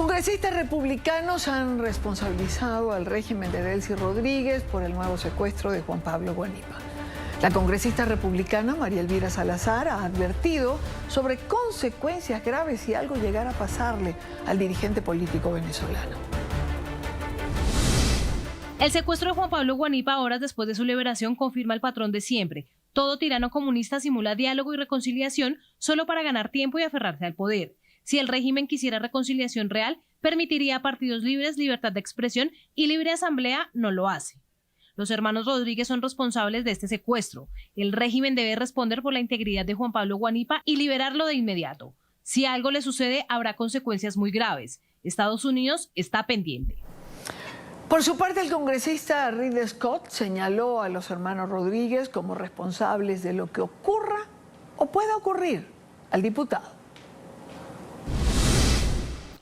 Congresistas republicanos han responsabilizado al régimen de Delcy Rodríguez por el nuevo secuestro de Juan Pablo Guanipa. La congresista republicana María Elvira Salazar ha advertido sobre consecuencias graves si algo llegara a pasarle al dirigente político venezolano. El secuestro de Juan Pablo Guanipa, horas después de su liberación, confirma el patrón de siempre. Todo tirano comunista simula diálogo y reconciliación solo para ganar tiempo y aferrarse al poder. Si el régimen quisiera reconciliación real, permitiría a partidos libres libertad de expresión y libre asamblea, no lo hace. Los hermanos Rodríguez son responsables de este secuestro. El régimen debe responder por la integridad de Juan Pablo Guanipa y liberarlo de inmediato. Si algo le sucede, habrá consecuencias muy graves. Estados Unidos está pendiente. Por su parte, el congresista Ridley Scott señaló a los hermanos Rodríguez como responsables de lo que ocurra o pueda ocurrir al diputado.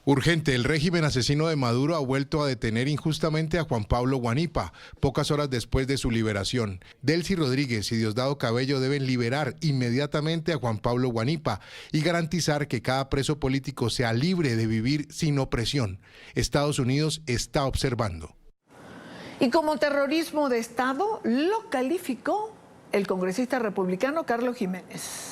Urgente, el régimen asesino de Maduro ha vuelto a detener injustamente a Juan Pablo Guanipa, pocas horas después de su liberación. Delcy Rodríguez y Diosdado Cabello deben liberar inmediatamente a Juan Pablo Guanipa y garantizar que cada preso político sea libre de vivir sin opresión. Estados Unidos está observando. Y como terrorismo de Estado lo calificó el congresista republicano Carlos Jiménez.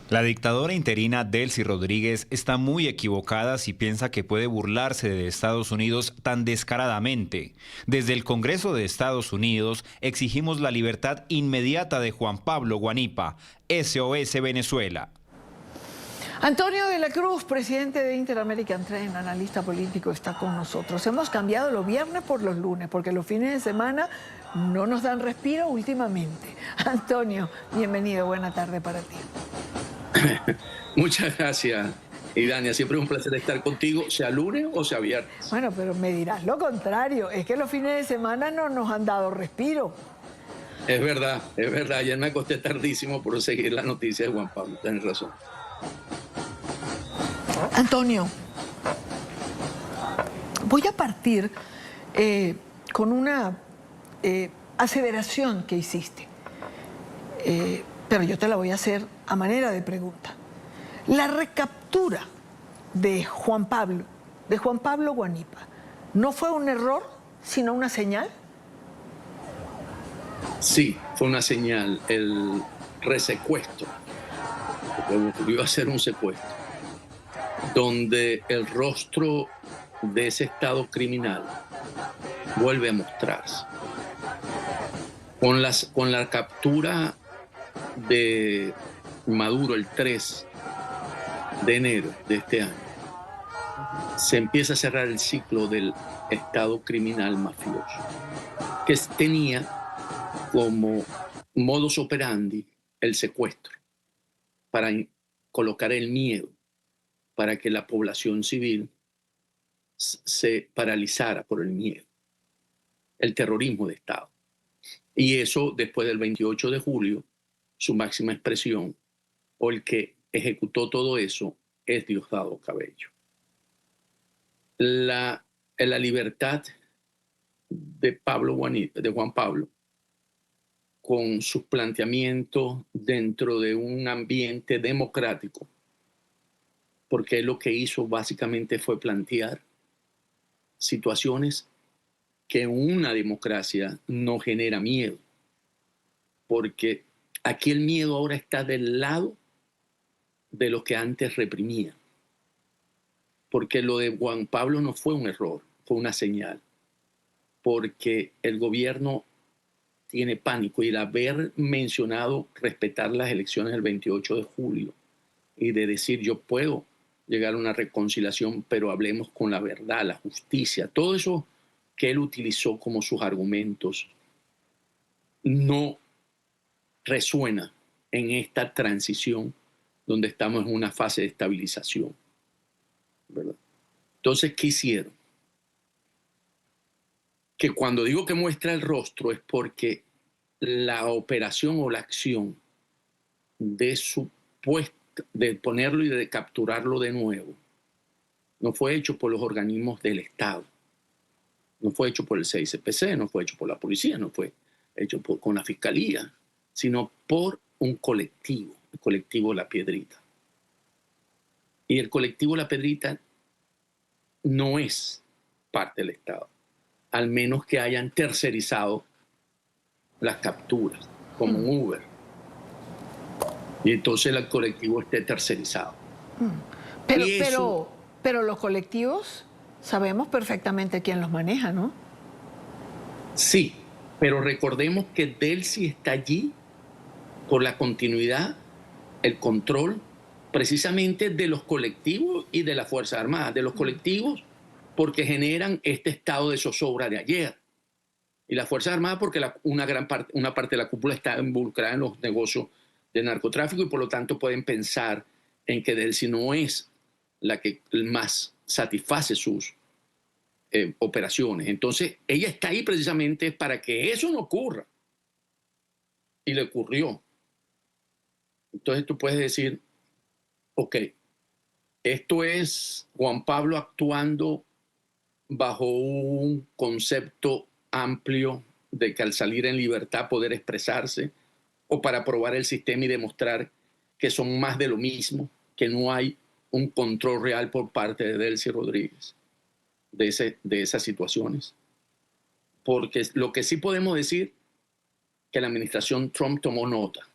La dictadora interina Delcy Rodríguez está muy equivocada si piensa que puede burlarse de Estados Unidos tan descaradamente. Desde el Congreso de Estados Unidos exigimos la libertad inmediata de Juan Pablo Guanipa. SOS Venezuela. Antonio de la Cruz, presidente de Interamerican Trend, analista político, está con nosotros. Hemos cambiado los viernes por los lunes porque los fines de semana no nos dan respiro últimamente. Antonio, bienvenido, buena tarde para ti. Muchas gracias, Idania. Siempre es un placer estar contigo, sea lunes o sea viernes. Bueno, pero me dirás lo contrario. Es que los fines de semana no nos han dado respiro. Es verdad, es verdad. Ayer me acosté tardísimo por seguir la noticia de Juan Pablo. Tienes razón. Antonio, voy a partir con una aseveración que hiciste. Pero yo te la voy a hacer a manera de pregunta. La recaptura de Juan Pablo Guanipa, ¿no fue un error, sino una señal? Sí, fue una señal. El resecuestro, porque iba a ser un secuestro, donde el rostro de ese estado criminal vuelve a mostrarse. Con la captura de Maduro el 3 de enero de este año, se empieza a cerrar el ciclo del estado criminal mafioso, que tenía como modus operandi el secuestro, para colocar el miedo, para que la población civil se paralizara por el miedo, el terrorismo de Estado. Y eso, después del 28 de julio, su máxima expresión, o el que ejecutó todo eso, es Diosdado Cabello. La libertad de Juan Pablo, con sus planteamientos dentro de un ambiente democrático, porque lo que hizo básicamente fue plantear situaciones que en una democracia no genera miedo, porque aquí el miedo ahora está del lado de lo que antes reprimía. Porque lo de Juan Pablo no fue un error, fue una señal. Porque el gobierno tiene pánico, y el haber mencionado respetar las elecciones del 28 de julio y de decir yo puedo llegar a una reconciliación, pero hablemos con la verdad, la justicia, todo eso que él utilizó como sus argumentos no resuena en esta transición donde estamos en una fase de estabilización, ¿verdad? Entonces, ¿qué hicieron? Que cuando digo que muestra el rostro es porque la operación o la acción de de ponerlo y de capturarlo de nuevo no fue hecho por los organismos del Estado, no fue hecho por el CICPC, no fue hecho por la policía, no fue hecho con la fiscalía, sino por un colectivo, el colectivo La Piedrita. Y el colectivo La Pedrita no es parte del Estado, al menos que hayan tercerizado las capturas, como un Uber. Y entonces el colectivo esté tercerizado. Pero los colectivos sabemos perfectamente quién los maneja, ¿no? Sí, pero recordemos que Delcy está allí por la continuidad, el control, precisamente de los colectivos y de las Fuerzas Armadas. De los colectivos porque generan este estado de zozobra de ayer. Y las Fuerzas Armadas porque una parte de la cúpula está involucrada en los negocios de narcotráfico y por lo tanto pueden pensar en que Delcy no es la que más satisface sus operaciones. Entonces, ella está ahí precisamente para que eso no ocurra. Y le ocurrió. Entonces tú puedes decir, ok, esto es Juan Pablo actuando bajo un concepto amplio de que al salir en libertad poder expresarse, o para probar el sistema y demostrar que son más de lo mismo, que no hay un control real por parte de Delcy Rodríguez de esas situaciones. Porque lo que sí podemos decir que la administración Trump tomó nota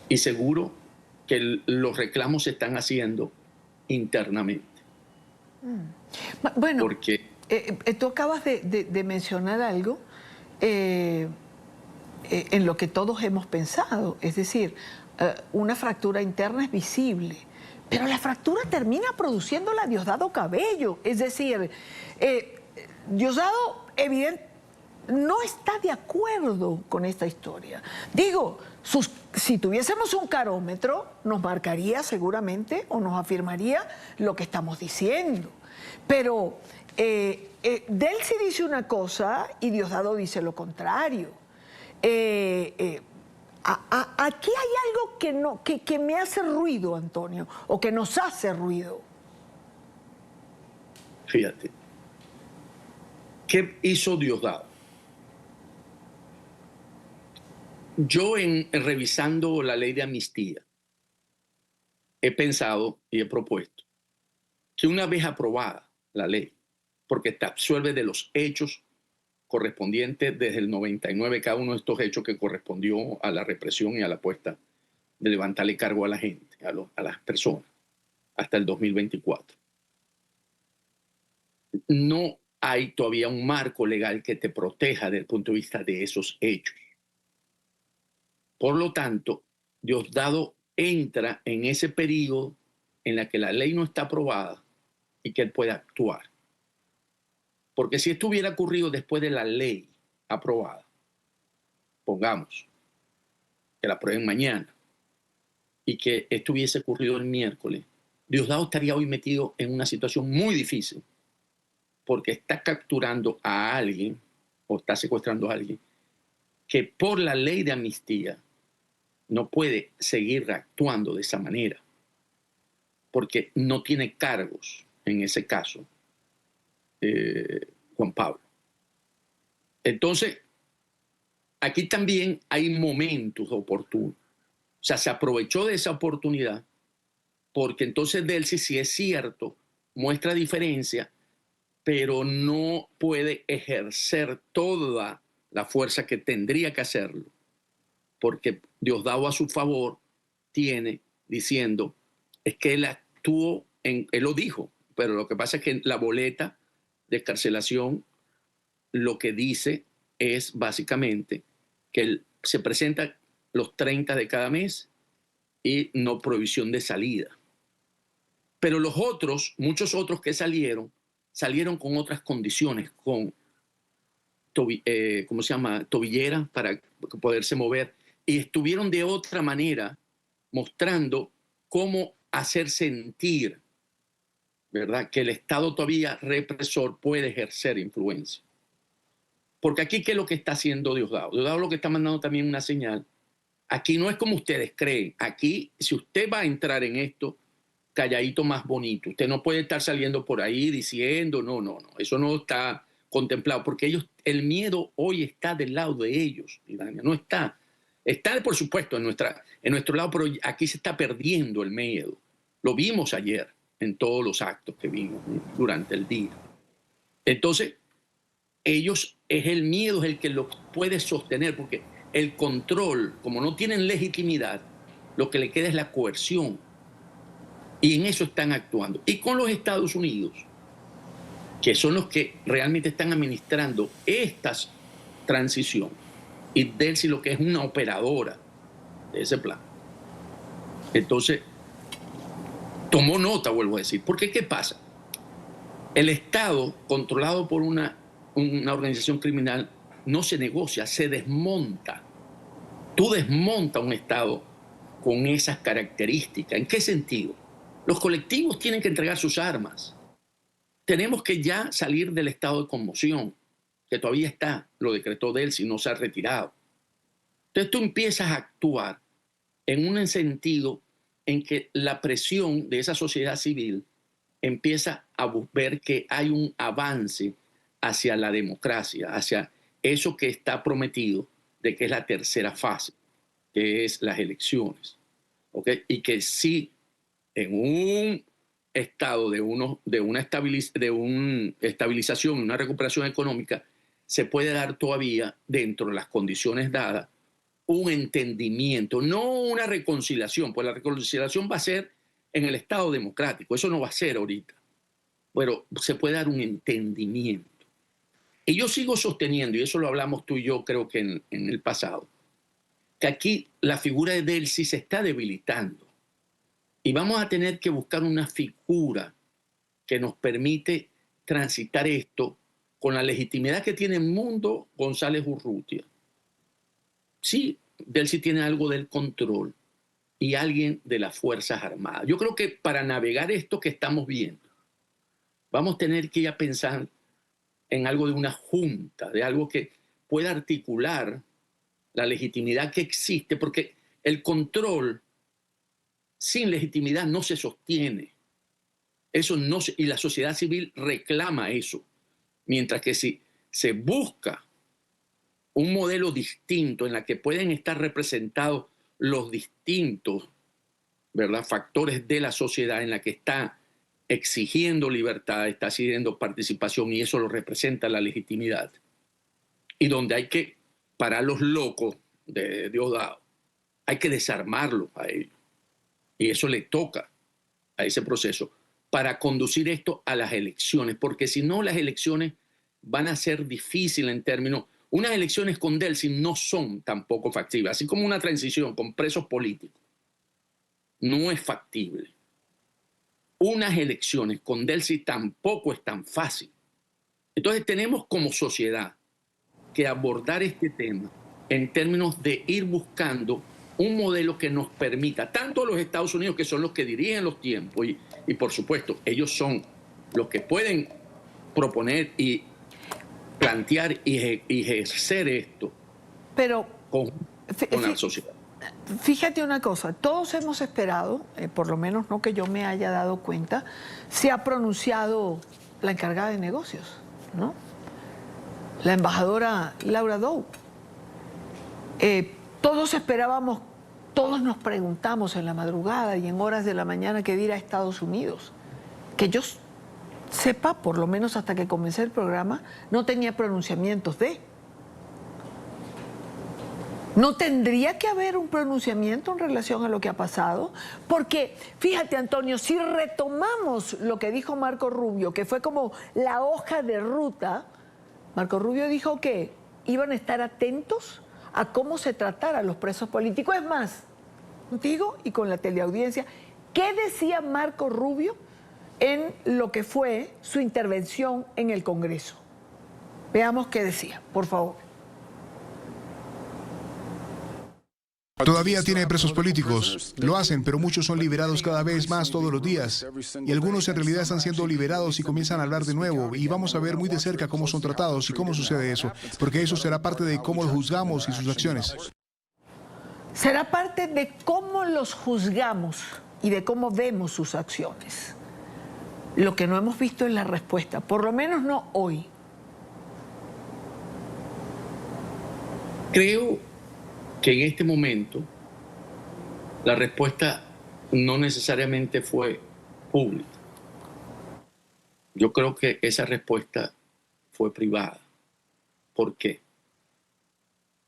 y seguro que los reclamos se están haciendo internamente. Bueno, porque tú acabas de mencionar algo en lo que todos hemos pensado, es decir, una fractura interna es visible, pero la fractura termina produciéndola Diosdado Cabello, es decir, Diosdado evidentemente no está de acuerdo con esta historia. Digo, si tuviésemos un carómetro, nos marcaría seguramente o nos afirmaría lo que estamos diciendo. Pero Delcy dice una cosa y Diosdado dice lo contrario. Aquí hay algo que me hace ruido, Antonio, o que nos hace ruido. Fíjate, ¿qué hizo Diosdado? Yo revisando la ley de amnistía he pensado y he propuesto que una vez aprobada la ley, porque te absuelve de los hechos correspondientes desde el 99, cada uno de estos hechos que correspondió a la represión y a la puesta de levantarle cargo a la gente, a las personas, hasta el 2024. No hay todavía un marco legal que te proteja desde el punto de vista de esos hechos. Por lo tanto, Diosdado entra en ese periodo en la que la ley no está aprobada y que él puede actuar. Porque si esto hubiera ocurrido después de la ley aprobada, pongamos que la aprueben mañana y que esto hubiese ocurrido el miércoles, Diosdado estaría hoy metido en una situación muy difícil porque está capturando a alguien o está secuestrando a alguien que por la ley de amnistía no puede seguir actuando de esa manera porque no tiene cargos en ese caso, Juan Pablo. Entonces, aquí también hay momentos oportunos. O sea, se aprovechó de esa oportunidad porque entonces Delcy, si es cierto, muestra diferencia, pero no puede ejercer toda la fuerza que tendría que hacerlo, porque Diosdado a su favor tiene diciendo, es que él actuó, él lo dijo, pero lo que pasa es que la boleta de excarcelación lo que dice es básicamente que él se presenta los 30 de cada mes y no prohibición de salida. Pero los otros, muchos otros que salieron con otras condiciones, con ¿cómo se llama? Tobillera para poderse mover, y estuvieron de otra manera mostrando cómo hacer sentir, ¿verdad?, que el Estado todavía represor puede ejercer influencia. Porque aquí, ¿qué es lo que está haciendo Diosdado? Diosdado lo que está mandando también una señal. Aquí no es como ustedes creen. Aquí, si usted va a entrar en esto, calladito más bonito. Usted no puede estar saliendo por ahí diciendo, no. Eso no está contemplado, porque ellos, el miedo hoy está del lado de ellos, Idania, no está. Está, por supuesto, en nuestro lado, pero aquí se está perdiendo el miedo. Lo vimos ayer en todos los actos que vimos, ¿no?, durante el día. Entonces, ellos, es el miedo es el que los puede sostener, porque el control, como no tienen legitimidad, lo que le queda es la coerción. Y en eso están actuando. Y con los Estados Unidos, que son los que realmente están administrando esta transición, y Delcy lo que es una operadora de ese plan. Entonces, tomó nota, vuelvo a decir. Porque, ¿qué pasa? El Estado, controlado por una organización criminal, no se negocia, se desmonta. Tú desmontas un Estado con esas características. ¿En qué sentido? Los colectivos tienen que entregar sus armas. Tenemos que ya salir del estado de conmoción, que todavía está, lo decretó Delcy, no se ha retirado. Entonces tú empiezas a actuar en un sentido en que la presión de esa sociedad civil empieza a ver que hay un avance hacia la democracia, hacia eso que está prometido, de que es la tercera fase, que es las elecciones. ¿Okay? Y que sí, en un estado de una estabilización, una recuperación económica, se puede dar todavía, dentro de las condiciones dadas, un entendimiento, no una reconciliación, pues la reconciliación va a ser en el Estado democrático, eso no va a ser ahorita, pero se puede dar un entendimiento. Y yo sigo sosteniendo, y eso lo hablamos tú y yo creo que en el pasado, que aquí la figura de Delcy se está debilitando y vamos a tener que buscar una figura que nos permite transitar esto con la legitimidad que tiene Mundo González Urrutia. Sí, Delcy tiene algo del control y alguien de las Fuerzas Armadas. Yo creo que para navegar esto que estamos viendo, vamos a tener que ir a pensar en algo de una junta, de algo que pueda articular la legitimidad que existe, porque el control sin legitimidad no se sostiene. Eso no y la sociedad civil reclama eso. Mientras que si se busca un modelo distinto en la que pueden estar representados los distintos, ¿verdad?, factores de la sociedad, en la que está exigiendo libertad, está exigiendo participación, y eso lo representa la legitimidad. Y donde hay que parar los locos de Diosdado, hay que desarmarlos a ellos. Y eso le toca a ese proceso para conducir esto a las elecciones, porque si no, las elecciones van a ser difíciles en términos. Unas elecciones con Delcy no son tampoco factibles, así como una transición con presos políticos no es factible. Unas elecciones con Delcy tampoco es tan fácil. Entonces tenemos como sociedad que abordar este tema en términos de ir buscando un modelo que nos permita, tanto a los Estados Unidos, que son los que dirigen los tiempos, y por supuesto, ellos son los que pueden proponer y plantear y ejercer esto, pero con la sociedad. Fíjate una cosa, todos hemos esperado, por lo menos no que yo me haya dado cuenta, se ha pronunciado la encargada de negocios, ¿no? La embajadora Laura Dow. Todos esperábamos, todos nos preguntamos en la madrugada y en horas de la mañana qué dirá Estados Unidos. Que yo sepa, por lo menos hasta que comencé el programa, no tenía pronunciamientos de. ¿No tendría que haber un pronunciamiento en relación a lo que ha pasado? Porque, fíjate, Antonio, si retomamos lo que dijo Marco Rubio, que fue como la hoja de ruta, Marco Rubio dijo que iban a estar atentos a cómo se tratara a los presos políticos. Es más, contigo y con la teleaudiencia, ¿qué decía Marco Rubio en lo que fue su intervención en el Congreso? Veamos qué decía, por favor. Todavía tiene presos políticos, lo hacen, pero muchos son liberados cada vez más todos los días. Y algunos en realidad están siendo liberados y comienzan a hablar de nuevo. Y vamos a ver muy de cerca cómo son tratados y cómo sucede eso, porque eso será parte de cómo los juzgamos y sus acciones. Será parte de cómo los juzgamos y de cómo vemos sus acciones. Lo que no hemos visto es la respuesta, por lo menos no hoy. Creo que en este momento la respuesta no necesariamente fue pública. Yo creo que esa respuesta fue privada. ¿Por qué?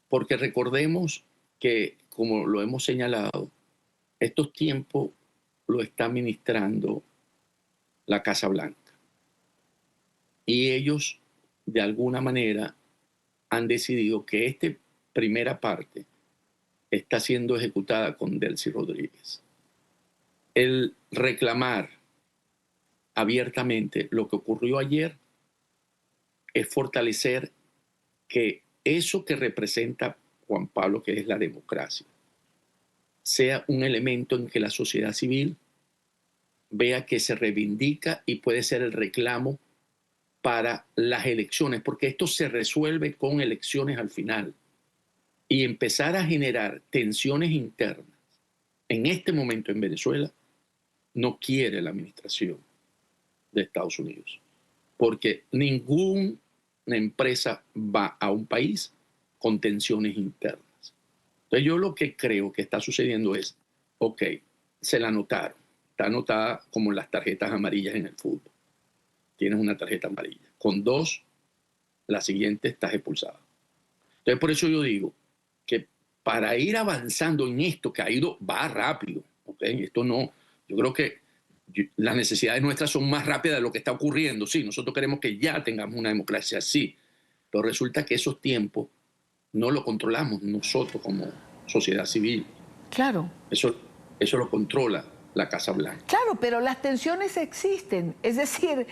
Porque recordemos que, como lo hemos señalado, estos tiempos lo está administrando la Casa Blanca. Y ellos, de alguna manera, han decidido que esta primera parte está siendo ejecutada con Delcy Rodríguez. El reclamar abiertamente lo que ocurrió ayer es fortalecer que eso que representa Juan Pablo, que es la democracia, sea un elemento en que la sociedad civil vea que se reivindica y puede ser el reclamo para las elecciones, porque esto se resuelve con elecciones al final. Y empezar a generar tensiones internas en este momento en Venezuela no quiere la administración de Estados Unidos, porque ninguna empresa va a un país con tensiones internas. Entonces yo lo que creo que está sucediendo es, ok, se la anotaron, está anotada como las tarjetas amarillas en el fútbol. Tienes una tarjeta amarilla. Con 2, la siguiente estás expulsada. Entonces por eso yo digo que para ir avanzando en esto, que va rápido, ¿ok? Esto no, yo creo que las necesidades nuestras son más rápidas de lo que está ocurriendo. Sí, nosotros queremos que ya tengamos una democracia así, pero resulta que esos tiempos no lo controlamos nosotros como sociedad civil. Claro. Eso lo controla la Casa Blanca. Claro, pero las tensiones existen. Es decir,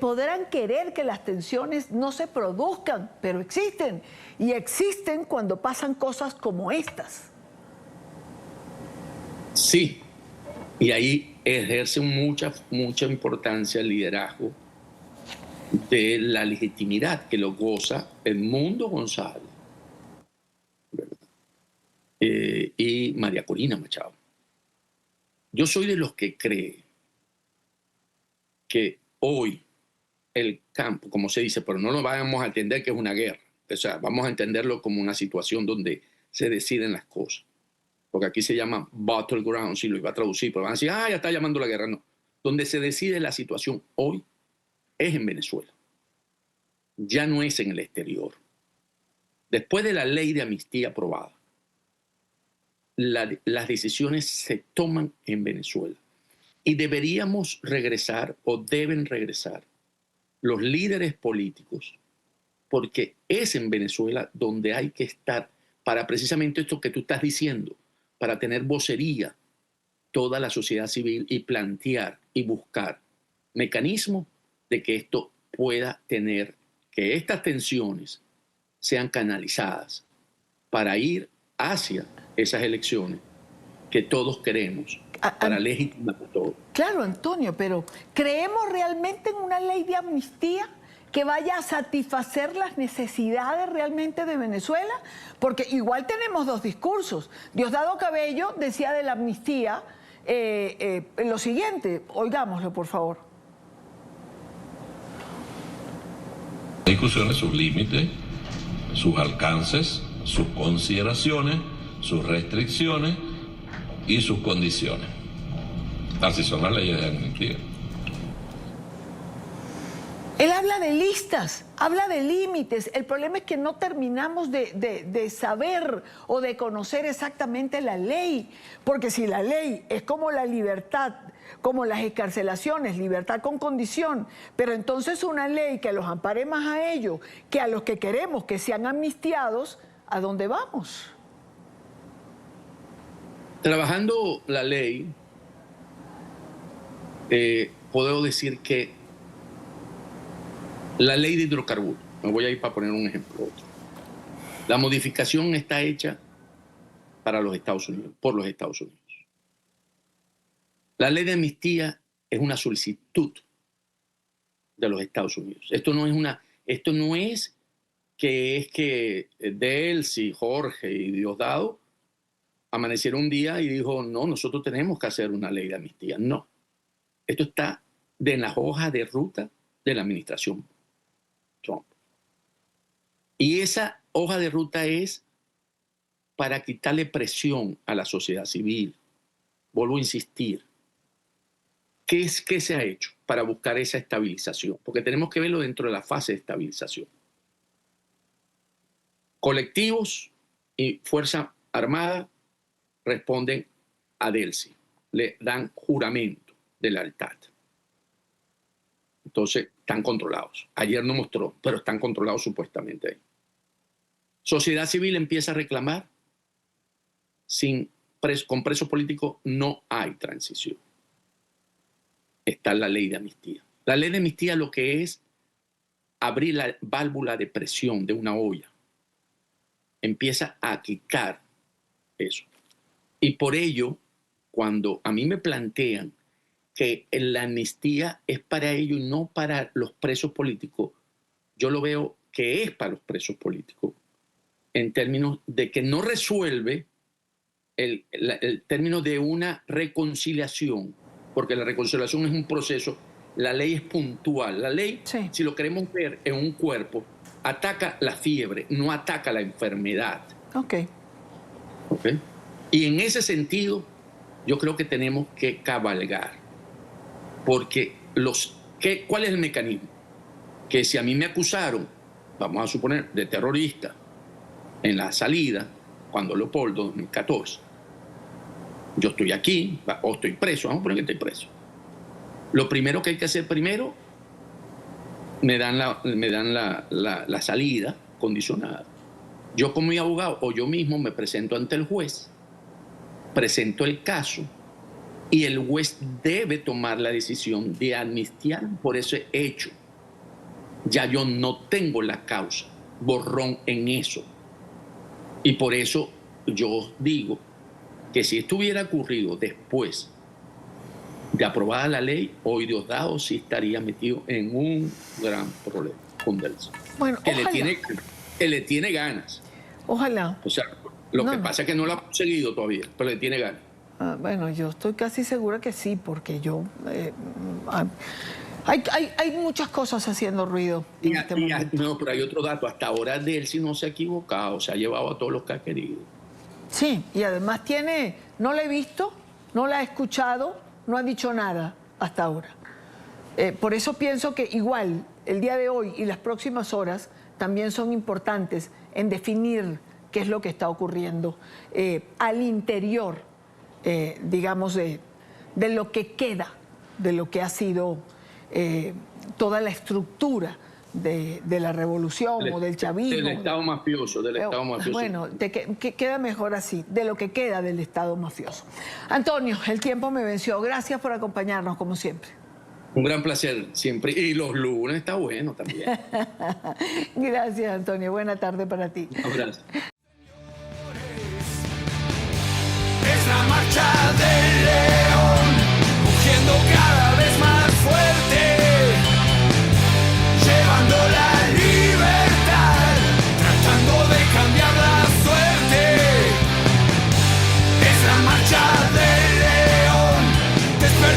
podrán querer que las tensiones no se produzcan, pero existen. Y existen cuando pasan cosas como estas. Sí, y ahí ejerce mucha importancia el liderazgo de la legitimidad que lo goza Edmundo González, y María Corina Machado. Yo soy de los que cree que hoy el campo, como se dice, pero no lo vamos a entender que es una guerra, o sea, vamos a entenderlo como una situación donde se deciden las cosas, porque aquí se llama battleground, si lo iba a traducir, pero van a decir, ya está llamando la guerra, no. Donde se decide la situación hoy es en Venezuela, ya no es en el exterior. Después de la ley de amnistía aprobada, las decisiones se toman en Venezuela y deberíamos regresar o deben regresar los líderes políticos, porque es en Venezuela donde hay que estar para precisamente esto que tú estás diciendo, para tener vocería toda la sociedad civil y plantear y buscar mecanismos de que esto pueda tener, que estas tensiones sean canalizadas para ir hacia esas elecciones que todos queremos, para legitimar todo. Claro, Antonio, pero ¿creemos realmente en una ley de amnistía que vaya a satisfacer las necesidades realmente de Venezuela? Porque igual tenemos dos discursos. Diosdado Cabello decía de la amnistía lo siguiente, oigámoslo por favor. Discusiones, sus límites, sus alcances, sus consideraciones, sus restricciones y sus condiciones. Así son las leyes de amnistía. Él habla de listas, habla de límites. El problema es que no terminamos de saber o de conocer exactamente la ley. Porque si la ley es como la libertad, como las excarcelaciones, libertad con condición, pero entonces una ley que los ampare más a ellos que a los que queremos que sean amnistiados, ¿a dónde vamos? Trabajando la ley, puedo decir que la ley de hidrocarburos, me voy a ir para poner un ejemplo. La modificación está hecha para los Estados Unidos, por los Estados Unidos. La ley de amnistía es una solicitud de los Estados Unidos. Esto no es que Delcy, Jorge y Diosdado amanecieron un día y dijo, no, nosotros tenemos que hacer una ley de amnistía. No. Esto está en las hojas de ruta de la administración Trump. Y esa hoja de ruta es para quitarle presión a la sociedad civil, vuelvo a insistir, ¿qué se ha hecho para buscar esa estabilización? Porque tenemos que verlo dentro de la fase de estabilización. Colectivos y Fuerza Armada responden a Delcy, le dan juramento de lealtad. Entonces, están controlados. Ayer no mostró, pero están controlados supuestamente ahí. Sociedad civil empieza a reclamar. Con presos políticos no hay transición. Está la ley de amnistía. La ley de amnistía lo que es abrir la válvula de presión de una olla. Empieza a quitar eso. Y por ello, cuando a mí me plantean que la amnistía es para ellos y no para los presos políticos, yo lo veo que es para los presos políticos, en términos de que no resuelve el término de una reconciliación, porque la reconciliación es un proceso, la ley es puntual. La ley, sí, si lo queremos ver en un cuerpo, ataca la fiebre, no ataca la enfermedad. Ok. Y en ese sentido, yo creo que tenemos que cabalgar. Porque ¿cuál es el mecanismo? Que si a mí me acusaron, vamos a suponer, de terrorista, en la salida, cuando Leopoldo, 2014, yo estoy aquí, o estoy preso, vamos a poner que estoy preso. Lo primero que hay que hacer primero, me dan la salida condicionada. Yo como mi abogado o yo mismo me presento ante el juez, presento el caso y el juez debe tomar la decisión de amnistiar por ese hecho. Ya yo no tengo la causa, borrón en eso. Y por eso yo digo que si esto hubiera ocurrido después de aprobada la ley, hoy Diosdado sí estaría metido en un gran problema con Delcy. Bueno, que le tiene ganas. Ojalá. O sea, lo que pasa es que no lo ha conseguido todavía, pero le tiene ganas. Bueno, yo estoy casi segura que sí, porque hay muchas cosas haciendo ruido en este momento. No, pero hay otro dato. Hasta ahora Delcy no se ha equivocado, se ha llevado a todos los que ha querido. Sí, y además no la he visto, no la he escuchado, no ha dicho nada hasta ahora. Por eso pienso que igual el día de hoy y las próximas horas también son importantes en definir qué es lo que está ocurriendo al interior, digamos, de lo que queda, de lo que ha sido toda la estructura de la revolución o del chavismo. Del Estado mafioso, Bueno, que queda mejor así, de lo que queda del Estado mafioso. Antonio, el tiempo me venció. Gracias por acompañarnos, como siempre. Un gran placer siempre. Y los lunes está bueno también. Gracias, Antonio. Buena tarde para ti. Un abrazo. Es la marcha de